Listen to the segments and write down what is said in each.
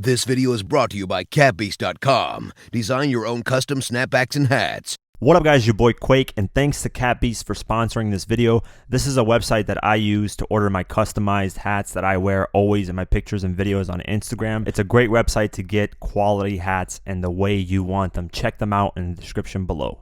This video is brought to you by catbeast.com. Design your own custom snapbacks and hats. What up guys, your boy Quake, and thanks to Catbeast for sponsoring this video. This is a website that I use to order my customized hats that I wear always in my pictures and videos on Instagram. It's a great website to get quality hats and the way you want them. Check them out in the description below.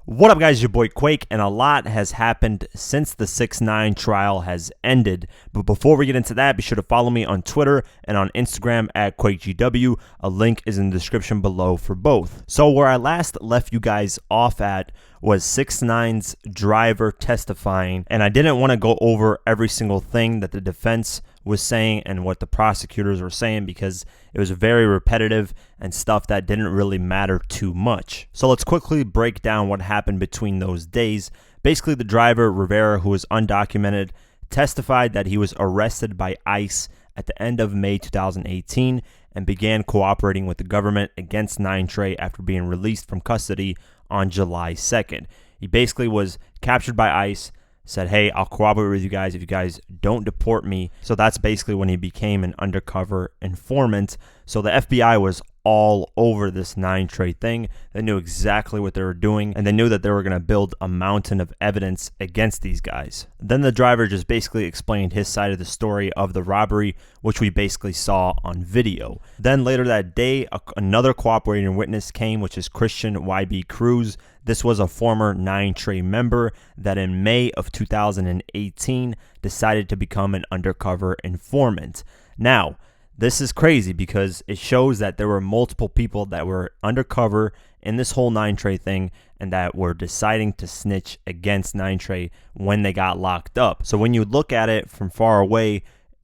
What up guys, your boy Quake, and a lot has happened since the 6ix9ine trial has ended. But before we get into that, be sure to follow me on Twitter and on Instagram at QuakeGW. A link is in the description below for both. So where I last left you guys off at was 6ix9ine's driver testifying, and I didn't want to go over every single thing that the defense was saying and what the prosecutors were saying because it was very repetitive and stuff that didn't really matter too much. So let's quickly break down what happened between those days. Basically, the driver, Rivera, who was undocumented, testified that he was arrested by ICE at the end of May 2018 and began cooperating with the government against 9Trey after being released from custody on July 2nd. He basically was captured by ICE, said, hey, I'll cooperate with you guys if you guys don't deport me. So that's basically when he became an undercover informant. So the FBI was all over this 9Trey thing. They knew exactly what they were doing, and they knew that they were going to build a mountain of evidence against these guys. Then the driver just basically explained his side of the story of the robbery, which we basically saw on video. Then later that day, another cooperating witness came, which is Christian YB Cruz. This was a former 9Trey member that in May of 2018 decided to become an undercover informant. Now, this is crazy because it shows that there were multiple people that were undercover in this whole 9Trey thing and that were deciding to snitch against 9Trey when they got locked up. So when you look at it from far away,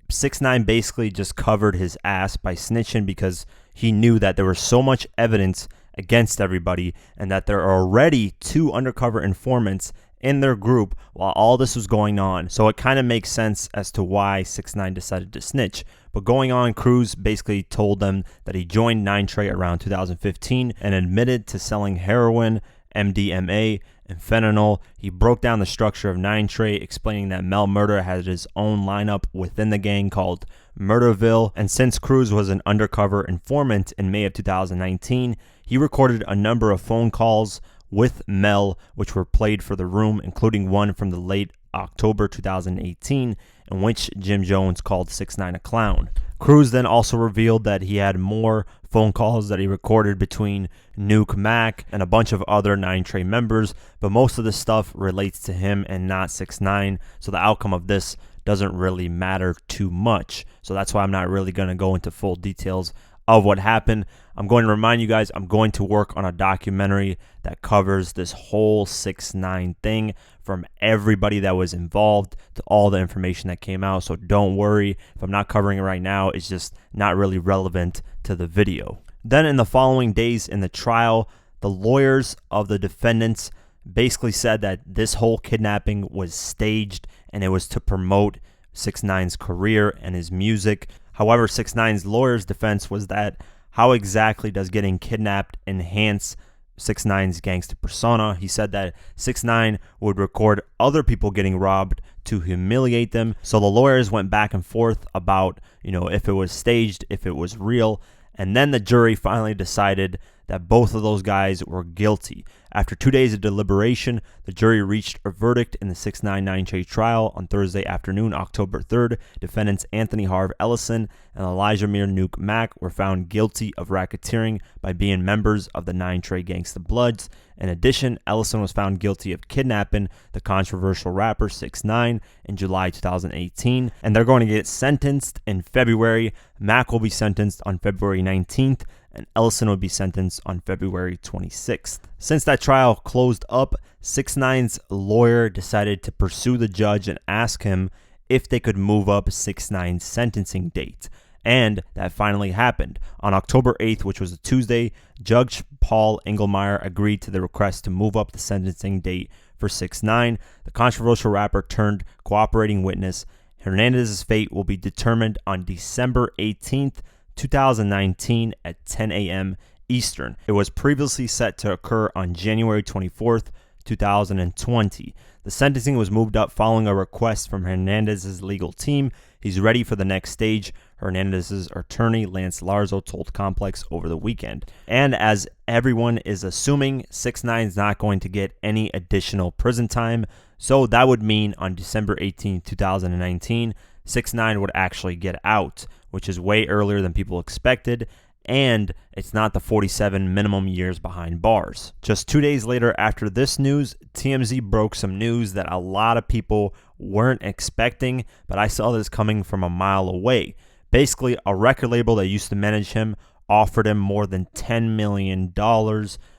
6ix9ine basically just covered his ass by snitching because he knew that there was so much evidence against everybody and that there are already 2 undercover informants in their group while all this was going on. So it kind of makes sense as to why 6ix9ine decided to snitch. But going on, Cruz basically told them that he joined 9Trey around 2015 and admitted to selling heroin, MDMA, and fentanyl. He broke down the structure of 9Trey, explaining that Mel Murder had his own lineup within the gang called Murderville. And since Cruz was an undercover informant in May of 2019, he recorded a number of phone calls with Mel, which were played for the room, including one from the late October 2018, in which Jim Jones called 6ix9ine a clown. Cruz then also revealed that he had more phone calls that he recorded between Nuke Mac and a bunch of other 9Trey members, but most of the stuff relates to him and not 6ix9ine, so the outcome of this doesn't really matter too much. So that's why I'm not really going to go into full details of what happened. I'm going to remind you guys, I'm going to work on a documentary that covers this whole 6ix9ine thing from everybody that was involved to all the information that came out. So don't worry if I'm not covering it right now. It's just not really relevant to the video. Then in the following days in the trial, the lawyers of the defendants basically said that this whole kidnapping was staged and it was to promote 6ix9ine's career and his music. However, 6ix9ine's lawyer's defense was that how exactly does getting kidnapped enhance 6ix9ine's gangster persona? He said that 6ix9ine would record other people getting robbed to humiliate them. So the lawyers went back and forth about, if it was staged, if it was real. And then the jury finally decided that both of those guys were guilty. After 2 days of deliberation, the jury reached a verdict in the 6ix9ine 9Trey trial on Thursday afternoon, October 3rd. Defendants Anthony Harv Ellison and Elijah Mir Nuke Mac were found guilty of racketeering by being members of the 9Trey Gangsta Bloods. In addition, Ellison was found guilty of kidnapping the controversial rapper 6ix9ine in July 2018, and they're going to get sentenced in February. Mac will be sentenced on February 19th, and Ellison will be sentenced on February 26th. Since that trial closed up, 6ix9ine's lawyer decided to pursue the judge and ask him if they could move up 6ix9ine's sentencing date. And that finally happened. On October 8th, which was a Tuesday, Judge Paul Engelmeyer agreed to the request to move up the sentencing date for 6ix9ine. The controversial rapper turned cooperating witness Hernandez's fate will be determined on December 18th, 2019 at 10 a.m. Eastern. It was previously set to occur on January 24th, 2020. The sentencing was moved up following a request from Hernandez's legal team. He's ready for the next stage. Hernandez's attorney Lance Larzo told Complex over the weekend. And as everyone is assuming, 6ix9ine's not going to get any additional prison time, so that would mean on December 18, 2019, 6ix9ine would actually get out, which is way earlier than people expected, and it's not the 47 minimum years behind bars. Just 2 days later after this news, TMZ broke some news that a lot of people weren't expecting, but I saw this coming from a mile away. Basically, a record label that used to manage him offered him more than $10 million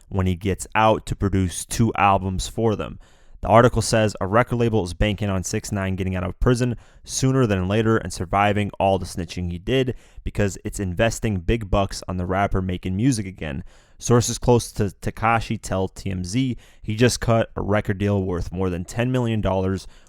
when he gets out to produce 2 albums for them. The article says a record label is banking on 6ix9ine getting out of prison sooner than later and surviving all the snitching he did because it's investing big bucks on the rapper making music again. Sources close to Tekashi tell TMZ he just cut a record deal worth more than $10 million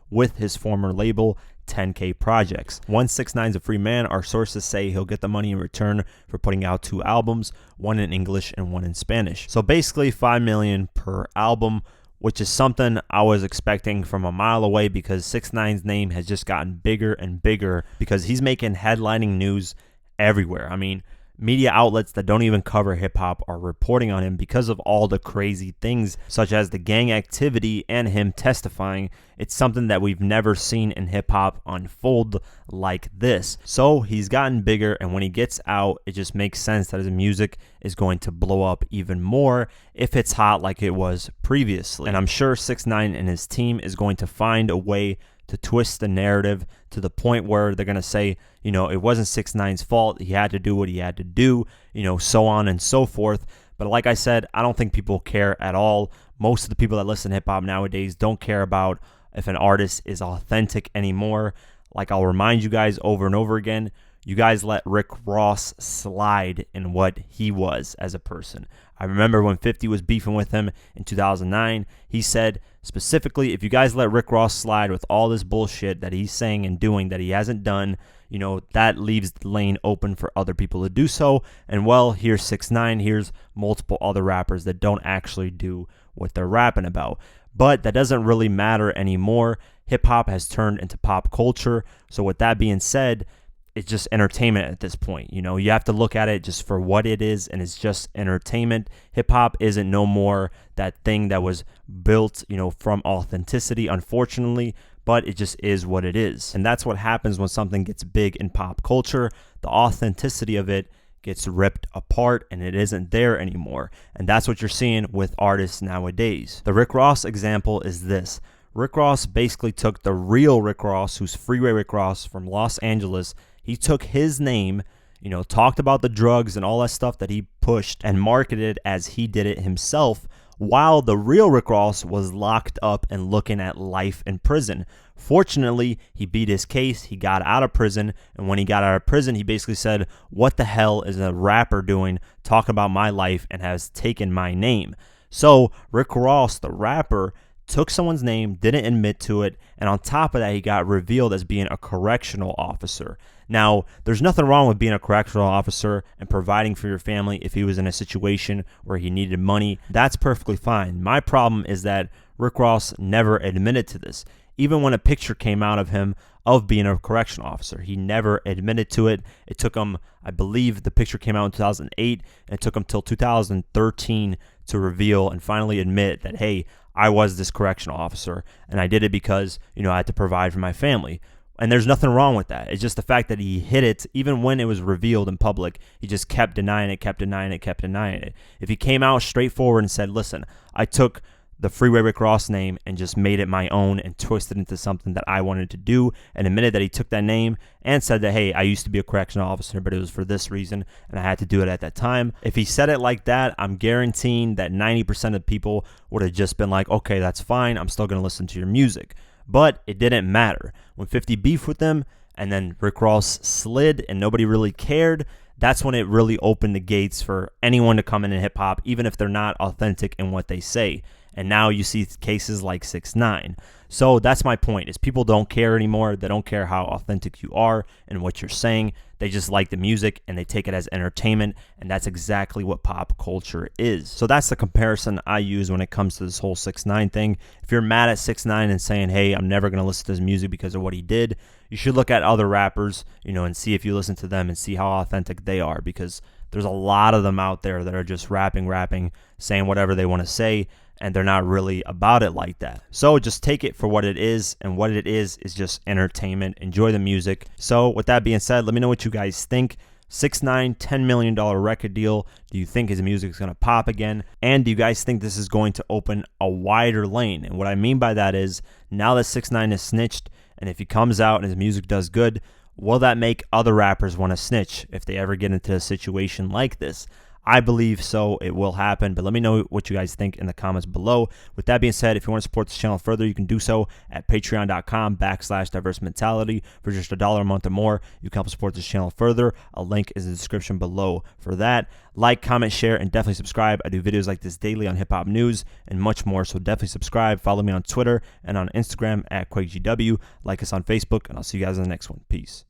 with his former label, 10K Projects. Once 6ix9ine's a free man, our sources say he'll get the money in return for putting out 2 albums, one in English and one in Spanish. So basically $5 million per album, which is something I was expecting from a mile away because 6ix9ine's name has just gotten bigger and bigger because he's making headlining news everywhere. I mean, media outlets that don't even cover hip-hop are reporting on him because of all the crazy things, such as the gang activity and him testifying. It's something that we've never seen in hip-hop unfold like this. So he's gotten bigger, and when he gets out, it just makes sense that his music is going to blow up even more if it's hot like it was previously. And I'm sure 6ix9ine and his team is going to find a way to twist the narrative to the point where they're going to say, you know, it wasn't 6ix9ine's fault. He had to do what he had to do, you know, so on and so forth. But like I said, I don't think people care at all. Most of the people that listen to hip hop nowadays don't care about if an artist is authentic anymore. Like I'll remind you guys over and over again, you guys let Rick Ross slide in what he was as a person. I remember when 50 was beefing with him in 2009, he said specifically, if you guys let Rick Ross slide with all this bullshit that he's saying and doing that he hasn't done, you know, that leaves the lane open for other people to do so. And well, here's 6ix9ine, here's multiple other rappers that don't actually do what they're rapping about. But that doesn't really matter anymore. Hip hop has turned into pop culture. So with that being said, it's just entertainment at this point. You know, you have to look at it just for what it is, and it's just entertainment. Hip hop isn't no more that thing that was built, you know, from authenticity, unfortunately, but it just is what it is. And that's what happens when something gets big in pop culture. The authenticity of it gets ripped apart and it isn't there anymore. And that's what you're seeing with artists nowadays. The Rick Ross example is this. Rick Ross basically took the real Rick Ross, who's Freeway Rick Ross from Los Angeles. He took his name, you know, talked about the drugs and all that stuff that he pushed and marketed as he did it himself, while the real Rick Ross was locked up and looking at life in prison. Fortunately, he beat his case, he got out of prison, and when he got out of prison, he basically said, what the hell is a rapper doing talking about my life and has taken my name? So Rick Ross, the rapper, took someone's name, didn't admit to it, and on top of that, he got revealed as being a correctional officer. Now, there's nothing wrong with being a correctional officer and providing for your family if he was in a situation where he needed money. That's perfectly fine. My problem is that Rick Ross never admitted to this. Even when a picture came out of him of being a correctional officer, he never admitted to it. It took him, I believe the picture came out in 2008, and it took him till 2013 to reveal and finally admit that, hey, I was this correctional officer, and I did it because, you know, I had to provide for my family. And there's nothing wrong with that. It's just the fact that he hid it, even when it was revealed in public, he just kept denying it, kept denying it, kept denying it. If he came out straightforward and said, listen, I took the Freeway Rick Ross name and just made it my own and twisted it into something that I wanted to do, and admitted that he took that name and said that, hey, I used to be a correctional officer, but it was for this reason, and I had to do it at that time. If he said it like that, I'm guaranteeing that 90% of people would have just been like, okay, that's fine, I'm still going to listen to your music. But it didn't matter. When 50 beefed with them and then Rick Ross slid and nobody really cared, that's when it really opened the gates for anyone to come in hip-hop, even if they're not authentic in what they say. And now you see cases like 6ix9ine. So that's my point, is people don't care anymore. They don't care how authentic you are and what you're saying. They just like the music and they take it as entertainment, and that's exactly what pop culture is. So that's the comparison I use when it comes to this whole 6ix9ine thing. If you're mad at 6ix9ine and saying, hey, I'm never going to listen to his music because of what he did, you should look at other rappers, and see if you listen to them and see how authentic they are, because there's a lot of them out there that are just rapping, saying whatever they want to say, and they're not really about it like that. So just take it for what it is, and what it is just entertainment. Enjoy the music. So with that being said, let me know what you guys think. 6ix9ine, $10 million record deal. Do you think his music is going to pop again? And do you guys think this is going to open a wider lane? And what I mean by that is, now that 6ix9ine is snitched, and if he comes out and his music does good, will that make other rappers want to snitch if they ever get into a situation like this? I believe so. It will happen, but let me know what you guys think in the comments below. With that being said, if you want to support this channel further, you can do so at patreon.com/diverse mentality. For just $1 a month or more, you can help support this channel further. A link is in the description below for that. Like, comment, share, and definitely subscribe. I do videos like this daily on hip-hop news and much more, so definitely subscribe. Follow me on Twitter and on Instagram at QuakeGW. Like us on Facebook, and I'll see you guys in the next one. Peace.